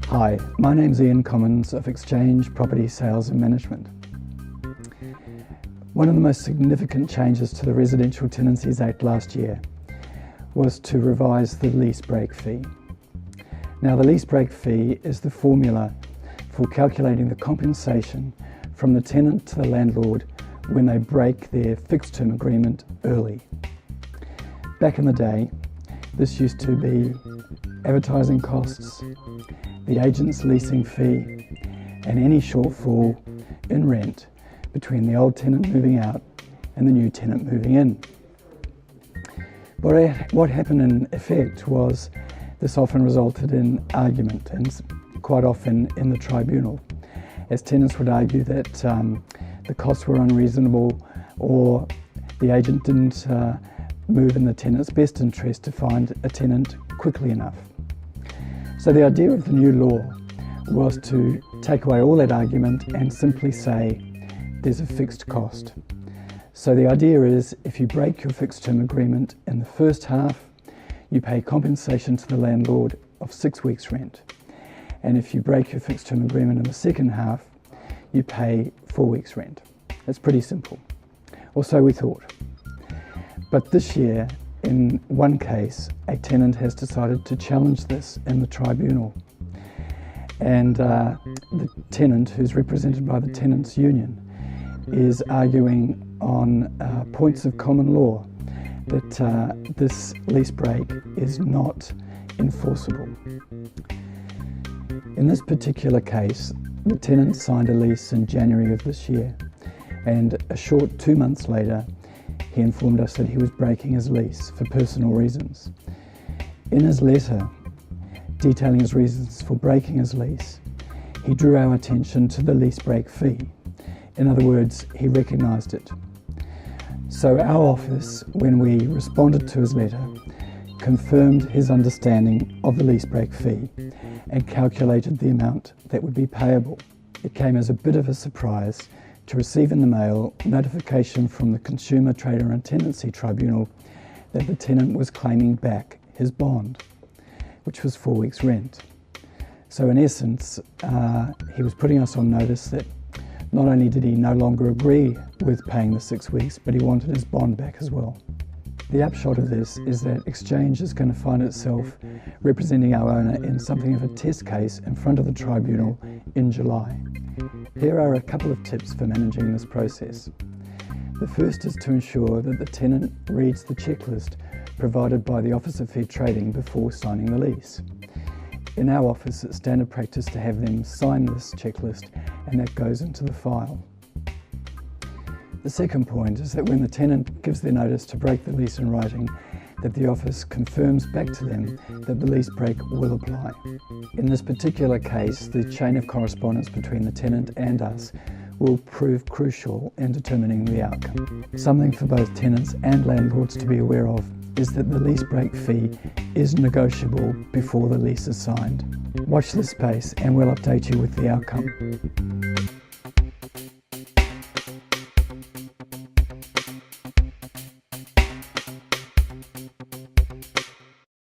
Hi, my name's Ian Commons of Exchange Property Sales and Management. One of the most significant changes to the Residential Tenancies Act last year was to revise the lease break fee. Now, the lease break fee is the formula for calculating the compensation from the tenant to the landlord when they break their fixed term agreement early. Back in the day, this used to be advertising costs, the agent's leasing fee, and any shortfall in rent between the old tenant moving out and the new tenant moving in. What happened in effect was this often resulted in argument, and quite often in the tribunal, as tenants would argue that the costs were unreasonable or the agent didn't move in the tenant's best interest to find a tenant quickly enough. So the idea of the new law was to take away all that argument and simply say there's a fixed cost. So the idea is if you break your fixed term agreement in the first half, you pay compensation to the landlord of 6 weeks' rent. And if you break your fixed term agreement in the second half, you pay 4 weeks' rent. It's pretty simple, or so we thought. But this year, in one case, a tenant has decided to challenge this in the tribunal. And the tenant, who's represented by the tenants' union, is arguing on points of common law that this lease break is not enforceable. In this particular case, the tenant signed a lease in January of this year, and a short 2 months later, he informed us that he was breaking his lease for personal reasons. In his letter, detailing his reasons for breaking his lease, he drew our attention to the lease break fee. In other words, he recognised it. So our office, when we responded to his letter, confirmed his understanding of the lease break fee and calculated the amount that would be payable. It came as a bit of a surprise to receive in the mail notification from the Consumer, Trader and Tenancy Tribunal that the tenant was claiming back his bond, which was 4 weeks' rent. So in essence, he was putting us on notice that not only did he no longer agree with paying the 6 weeks, but he wanted his bond back as well. The upshot of this is that Exchange is going to find itself representing our owner in something of a test case in front of the tribunal in July. Here are a couple of tips for managing this process. The first is to ensure that the tenant reads the checklist provided by the Office of Fair Trading before signing the lease. In our office, it's standard practice to have them sign this checklist, and that goes into the file. The second point is that when the tenant gives their notice to break the lease in writing, that the office confirms back to them that the lease break will apply. In this particular case, the chain of correspondence between the tenant and us will prove crucial in determining the outcome. Something for both tenants and landlords to be aware of is that the lease break fee is negotiable before the lease is signed. Watch this space and we'll update you with the outcome.